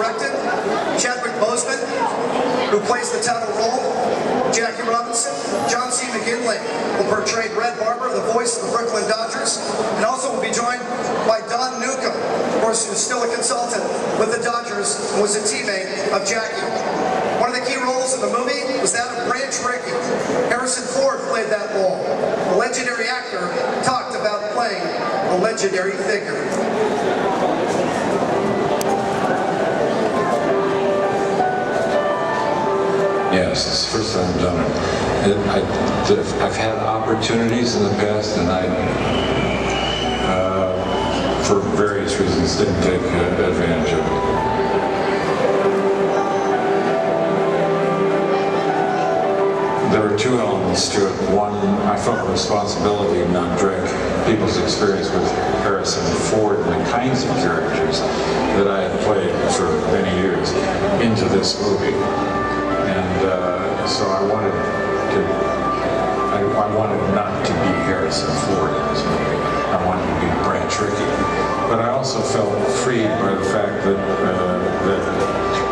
directed. Chadwick Boseman, who plays the title role. Jackie Robinson. John C. McGinley will portray Red Barber, the voice of the Brooklyn Dodgers. And also will be joined by Don Newcombe, of course, who's still a consultant with the Dodgers and was a teammate of Jackie. One of the key roles in the movie was that of Branch Rickey. Harrison Ford played that role. The legendary actor talked about playing a legendary figure. Yes, it's the first time I've done it. I've had opportunities in the past, and I, for various reasons, didn't take advantage of it. There were two elements to it. One, I felt a responsibility to not drag people's experience with Harrison Ford and the kinds of characters that I had played for many years into this movie. And so I wanted not to be Harrison Ford in this movie. I wanted to be Branch Rickey. But I also felt freed by the fact that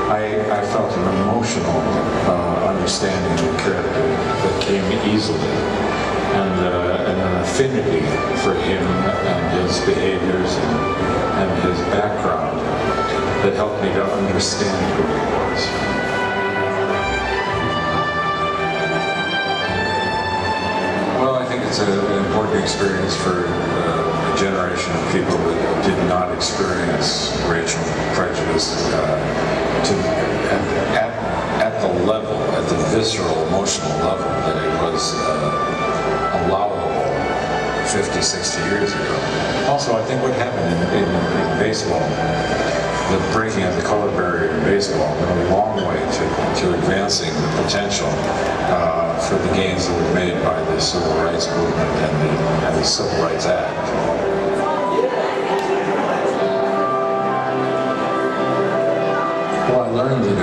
I felt an emotional understanding of the character that came easily, and an affinity for him and his behaviors and his background that helped me to understand who he was. It's an important experience for a generation of people that did not experience racial prejudice at the level, at the visceral, emotional level that it was allowable 50, 60 years ago. Also, I think what happened in baseball, the breaking of the color barrier in baseball went a long way to advancing the potential for the gains that were made by the Civil Rights Movement and the Civil Rights Act. Well, I learned that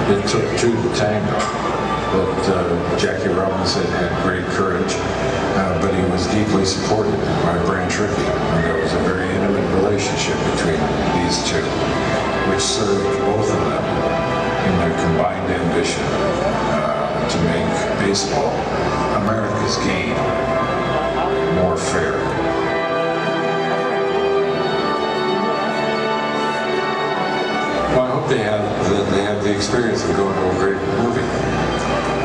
it took two to tango. That Jackie Robinson had great courage, but he was deeply supported by Branch Rickey, and there was a very intimate relationship between these two, which served both of them in their combined ambition to make baseball, America's game, more fair. Well, I hope they have the experience of going to a great movie.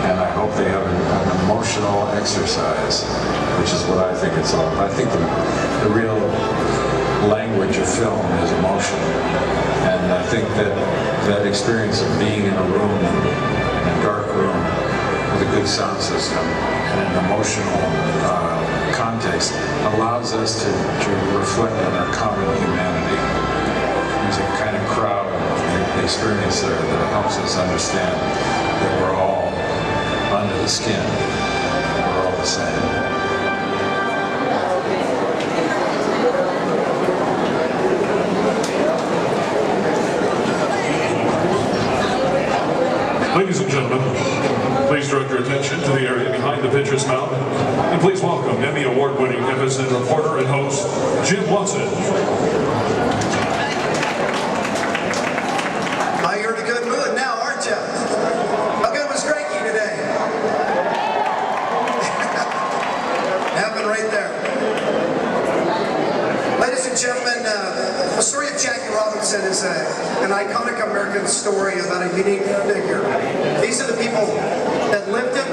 And I hope they have an emotional exercise, which is what I think it's all about. I think the real language of film is emotion. And I think that experience of being in a room, in a dark room, with a good sound system, and an emotional context allows us to reflect on our common humanity. There's a kind of crowd, the experience there that helps us understand that we're all under the skin. We're all the same. Ladies and gentlemen, please direct your attention to the area behind the pitcher's mound, and please welcome Emmy Award-winning FSN reporter and host, Jim Watson. You're in a good mood now, aren't you? How good was Greinke today? Happened right there. Ladies and gentlemen, the story of Jackie Robinson is an iconic American story about a unique figure. These are the people that lived it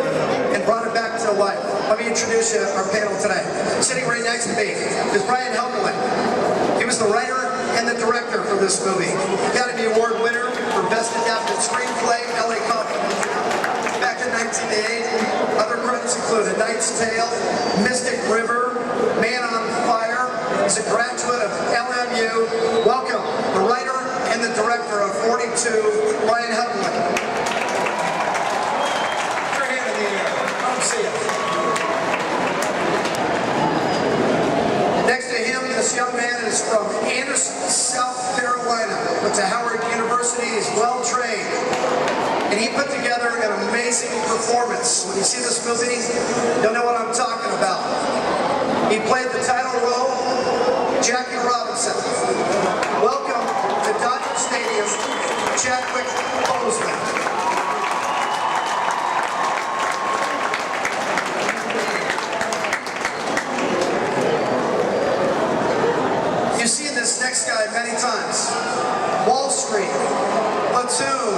and brought it back to life. Let me introduce you our panel today. Sitting right next to me is Brian Helgeland. He was the writer and the director for this movie. Academy Award winner for Best Adapted Screenplay, LA Compton. Back in 1988, other credits include A Knight's Tale, Mystic River, Man on Fire. He's a graduate of LMU. Welcome, the writer and the director of 42, Brian Helgeland. Put your hand in the air. Come see it. Next to him, this young man is from Anderson, South Carolina. Went to Howard University. He's well trained. And he put together an amazing performance. When you see this movie, you'll know what I'm talking about. He played the title role, Jackie Robinson. Welcome to Don Chadwick Boseman. You've seen this next guy many times. Wall Street, Platoon,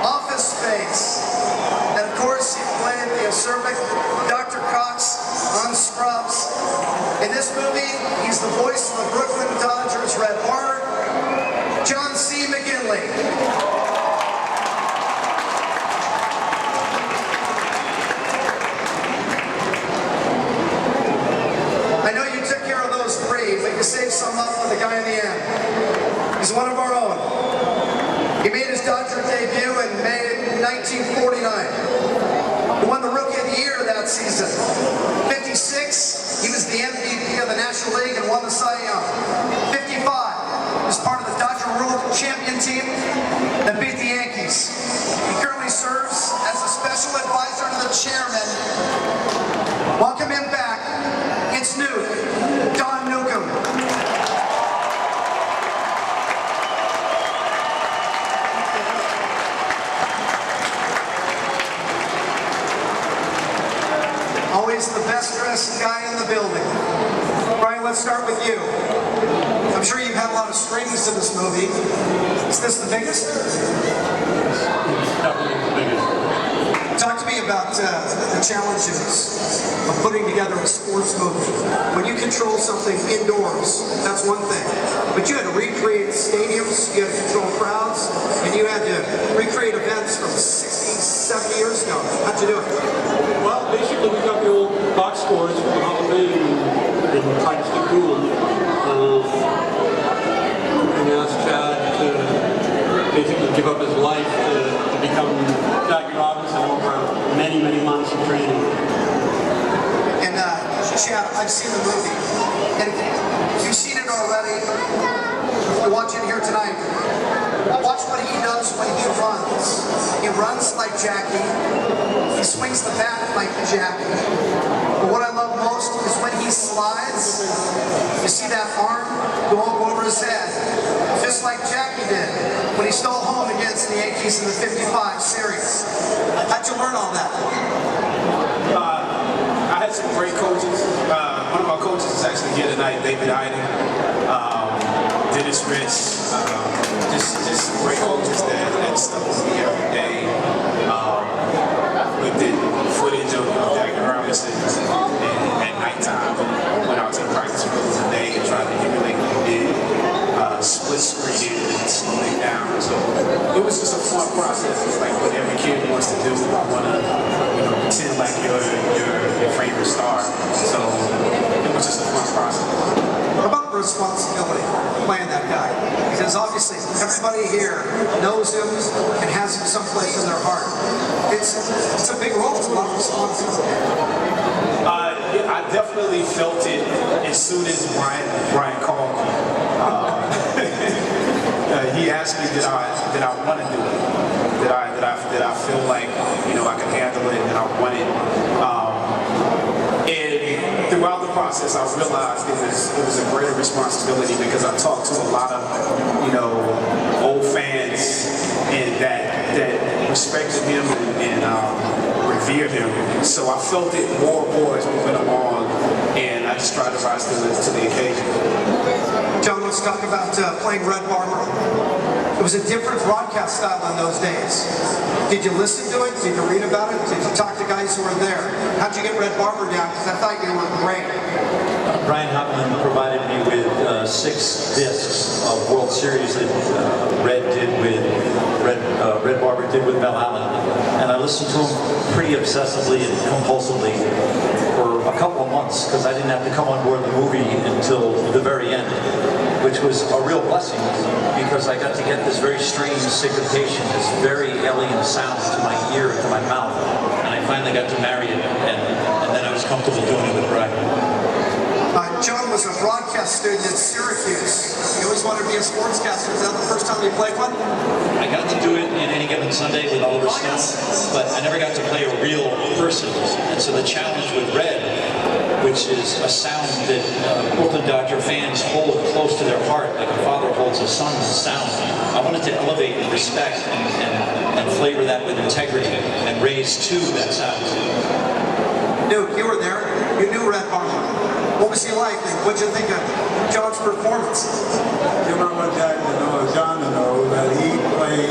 Office Space, and of course he played the acerbic Dr. Cox on Scrubs. In this movie, he's the voice of the Brooklyn Dodgers' Red Barber, John C. McGinley. I know you took care of those three, but you saved some up for the guy in the end. He's one of our own. He made his Dodger debut in May 1949. He won the Rookie of the Year that season. 56, he was the MVP of the National League and won the Cy Young. 55, he was part of the Dodger World Champion team that beat the Yankees. He currently serves as a special advisor to the chairman. Welcome him back. It's new, Don Newcombe. Always the best dressed guy in the building. Brian, let's start with you. I'm sure you've had a lot of strings to this movie. Is this the biggest? Definitely the biggest. Talk to me about the challenges of putting together a sports movie. When you control something indoors, that's one thing. But you had to recreate stadiums, you had to control crowds, and you had to recreate events from 60, 70 years ago. How'd you do it? Well, basically we got the old box scores from the Hall of Fame and tried to stick to them. And asked Chad to basically give up his life to become Jackie Robinson over many, many months of training. And Chad, I've seen the movie, and you've seen it already. You're watching it here tonight. Watch what he does when he runs. He runs like Jackie. He swings the bat like Jackie. But what I love most is when he slides, you see that arm go over his head, just like Jackie did when he stole home against the Yankees in the '55 series. How'd you learn all that? I had some great coaches. One of my coaches is actually here tonight, David Iden, Dennis Rich, just great coaches that stuck with me every day. We did footage of Jackie Robinson at nighttime. Went out to the practice field in the day and tried to emulate what he did. Split screen it and slow it down. So it was just a fun process. It's like what every kid wants to do. I want to pretend like you're your favorite star. So it was just a fun process. What about the responsibility of playing that guy? Because obviously everybody here knows him and has him someplace in their heart. It's a big role. It's a lot of responsibility. I definitely felt it as soon as Brian called me. He asked me did I want to do it? Did I feel like I could handle it and I want it? And throughout the process, I realized it was a greater responsibility because I talked to a lot of old fans and that respected him and revered him. So I felt it more and more as we went along, and I just tried to rise to the occasion. John, let's talk about playing Red Barber. It was a different broadcast style in those days. Did you listen to it? Did you read about it? Did you talk to guys who were there? How'd you get Red Barber down? Because I thought you were great. Brian Helgeland provided me with 6 discs of World Series that Red Barber did with Mel Allen, and I listened to him pretty obsessively and compulsively for a couple of months because I didn't have to come on board the movie until the very end, which was a real blessing because I got to get this very strange syncopation, this very alien sound to my ear, to my mouth, and I finally got to marry it, and then I was comfortable doing it with Brian. John was a broadcast student at Syracuse. He always wanted to be a sportscaster. Is that the first time you played one? I got to do it in Any Given Sunday with Oliver Stone, but I never got to play a real person. And so the challenge with Red which is a sound that Brooklyn Dodger fans hold close to their heart, like a father holds a son's sound. I wanted to elevate and respect and flavor that with integrity and raise to that sound. Duke, you were there. You knew Red Barber. What was he like? And what'd you think of John's performance? You might want Jack to know, John to know, that he played